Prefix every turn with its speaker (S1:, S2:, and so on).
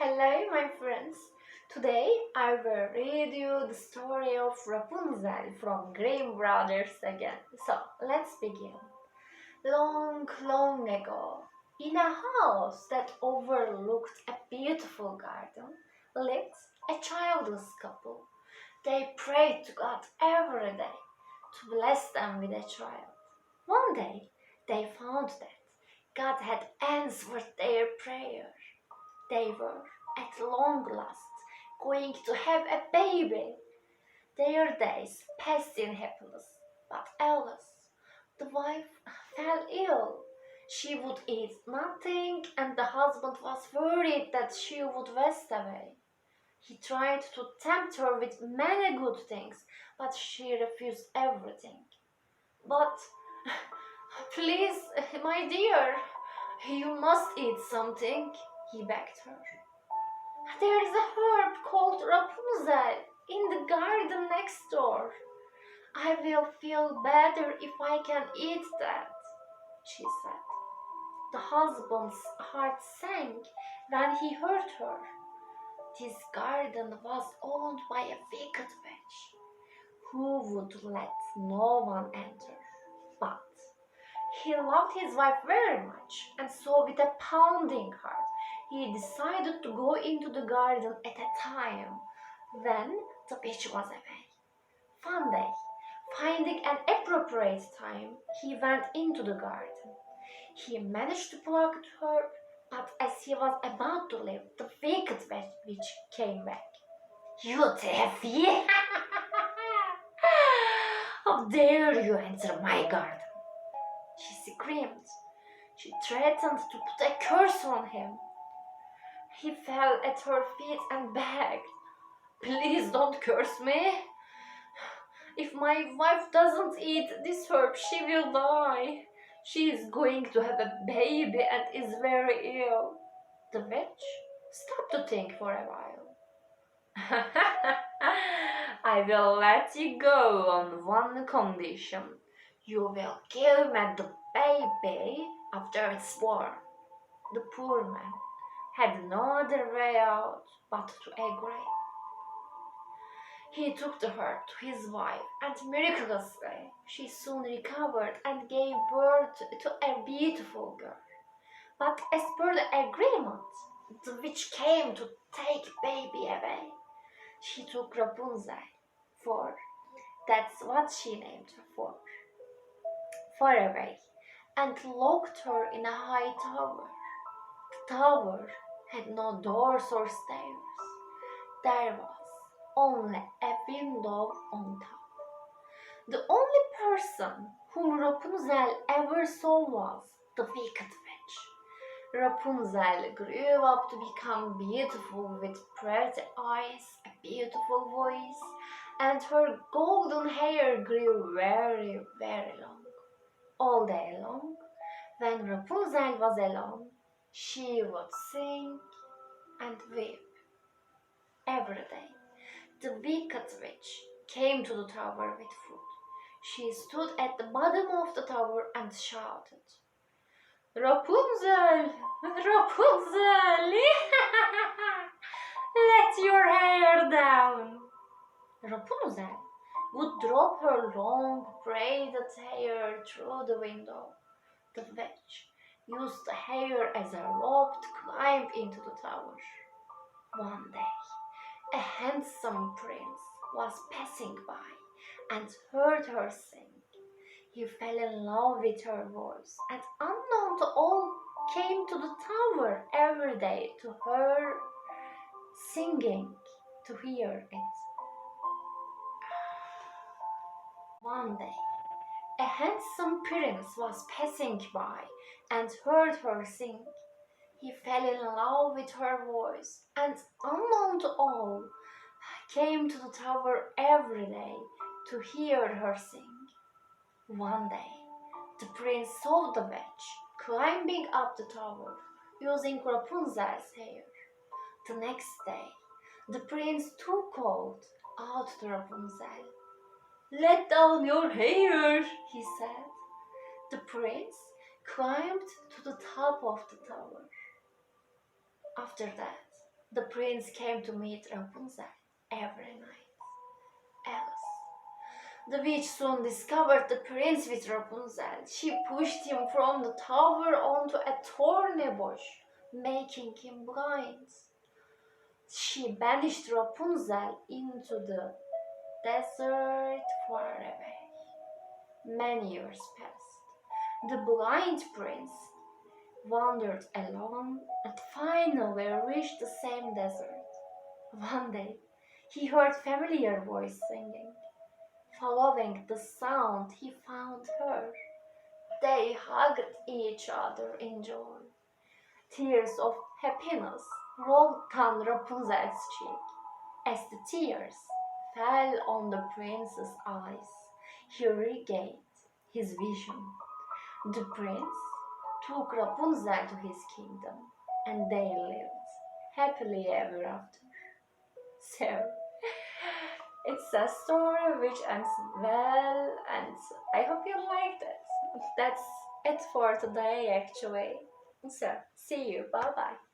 S1: Hello, my friends. Today I will read you the story of Rapunzel from Grimm Brothers again. So let's begin. Long, long ago, in a house that overlooked a beautiful garden, lived a childless couple. They prayed to God every day to bless them with a child. One day, they found that God had answered their prayer. They were, at long last, going to have a baby. Their days passed in happiness, but Alice, the wife, fell ill. She would eat nothing, and the husband was worried that she would waste away. He tried to tempt her with many good things, but she refused everything. But, please, my dear, you must eat something, he begged her. There is a herb called Rapunzel in the garden next door. I will feel better if I can eat that, she said. The husband's heart sank when he heard her. This garden was owned by a wicked witch who would let no one enter. But he loved his wife very much, and so with a pounding heart, he decided to go into the garden at a time when the witch was away. One day, finding an appropriate time, he went into the garden. He managed to pluck the herb, but as he was about to leave, the wicked witch came back. You thief! How dare you enter my garden? She screamed. She threatened to put a curse on him. He fell at her feet and begged, "Please don't curse me. If my wife doesn't eat this herb, she will die. She is going to have a baby and is very ill." The witch stopped to think for a while. "I will let you go on one condition. You will give me the baby after it's born." The poor man had no other way out but to agree. He took her to his wife, and miraculously she soon recovered and gave birth to a beautiful girl. But as per the agreement, the witch came to take baby away. She took Rapunzel, for that's what she named her, far away, and locked her in a high tower. The tower had no doors or stairs. There was only a window on top. The only person whom Rapunzel ever saw was the wicked witch. Rapunzel grew up to become beautiful with pretty eyes, a beautiful voice, and her golden hair grew very, very long. All day long, when Rapunzel was alone, she would sing and weep. Every day, the wicked witch came to the tower with food. She stood at the bottom of the tower and shouted, "Rapunzel! Rapunzel! Let your hair down!" Rapunzel would drop her long braided hair through the window. The witch used the hair as a rope to climb into the tower. One day, a handsome prince was passing by and heard her sing. He fell in love with her voice, and unknown to all, came to the tower every day to her singing, to hear it. One day, a handsome prince was passing by and heard her sing. He fell in love with her voice, and unknown to all, came to the tower every day to hear her sing. One day, the prince saw the witch climbing up the tower using Rapunzel's hair. The next day, the prince too called out to Rapunzel. "Let down your hair," he said. The prince climbed to the top of the tower. After that, The prince came to meet Rapunzel every night. Alice. The witch soon discovered the prince with Rapunzel. She pushed him from the tower onto a thorny bush, making him blind. She banished Rapunzel into the desert far away. Many years passed. The blind prince wandered alone and finally reached the same desert. One day, he heard familiar voice singing. Following the sound, he found her. They hugged each other in joy. Tears of happiness rolled down Rapunzel's cheek. As the tears fell on the prince's eyes, he regained his vision. The prince took Rapunzel to his kingdom, and they lived happily ever after. So, it's a story which ends well, and I hope you liked it. That's it for today, actually. So, see you. Bye bye.